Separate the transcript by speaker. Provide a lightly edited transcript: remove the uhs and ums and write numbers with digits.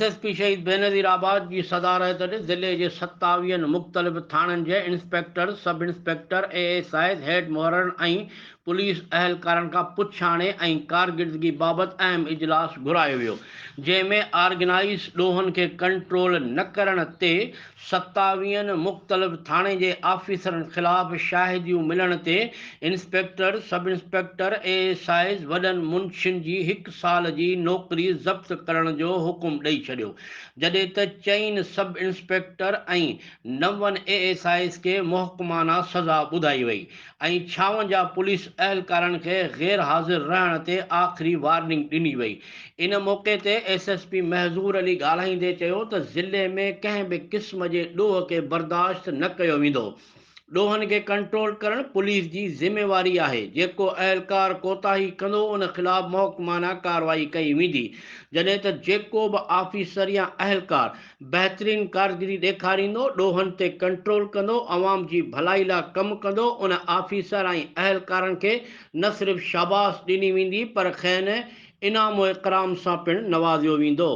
Speaker 1: SSP शहीद बेनज़ीर आबाद की सदारत ज़िले के 27 मुख़्तलिफ़ थाननि के इंस्पेक्टर, सब इंस्पेक्टर, एएसआई, हेड मुहर्रन ऐं पुलिस अहलकारनि खां पुछाणे ऐं कारकिर्दगी बाबति अहम इजलास घुरायो वियो, जंहिंमें ऑर्गेनाइज़ ॾोहनि खे कंट्रोल न करण ते 27 मुख़्तलिफ़ थाणे जे ऑफिसरनि ख़िलाफ़ शाहिदियूं मिलण ते इंस्पेक्टर, सब इंस्पेक्टर, एएसआई वॾनि मुंशियुनि जी 1 साल जी नौकरी ज़ब्त करण जो हुकुम ॾेई छॾियो, जॾहिं त 4 सब इंस्पेक्टर ऐं 9 एएसआईस खे मुहकमाना सज़ा ॿुधाई वई ऐं 56 पुलिस अहलकारनि खे गैर हाज़िर रहण ते आख़िरी वार्निंग ॾिनी वई। इन मौक़े ते एसएसपी महज़ूर अली ॻाल्हाईंदे चयो त ज़िले में कंहिं बि क़िस्म जे ॾोह खे बर्दाश्त न कयो वेंदो। ॾोहनि खे कंट्रोल करणु पुलिस जी ज़िम्मेवारी आहे। जेको अहलकार कोताही कंदो उन ख़िलाफ़ मुहकमाना कार्रवाई कई वेंदी, जॾहिं त जेको बि ऑफिसर या अहलकार बहितरीन कारकिर्दी ॾेखारींदो, ॾोहनि ते कंट्रोल कंदो, अवाम जी भलाई लाइ कमु कंदो, उन ऑफिसर ऐं अहलकारनि खे न सिर्फ़ु शाबाश ॾिनी वेंदी पर खेनि इनाम इकराम सां पिणु नवाज़ियो वेंदो।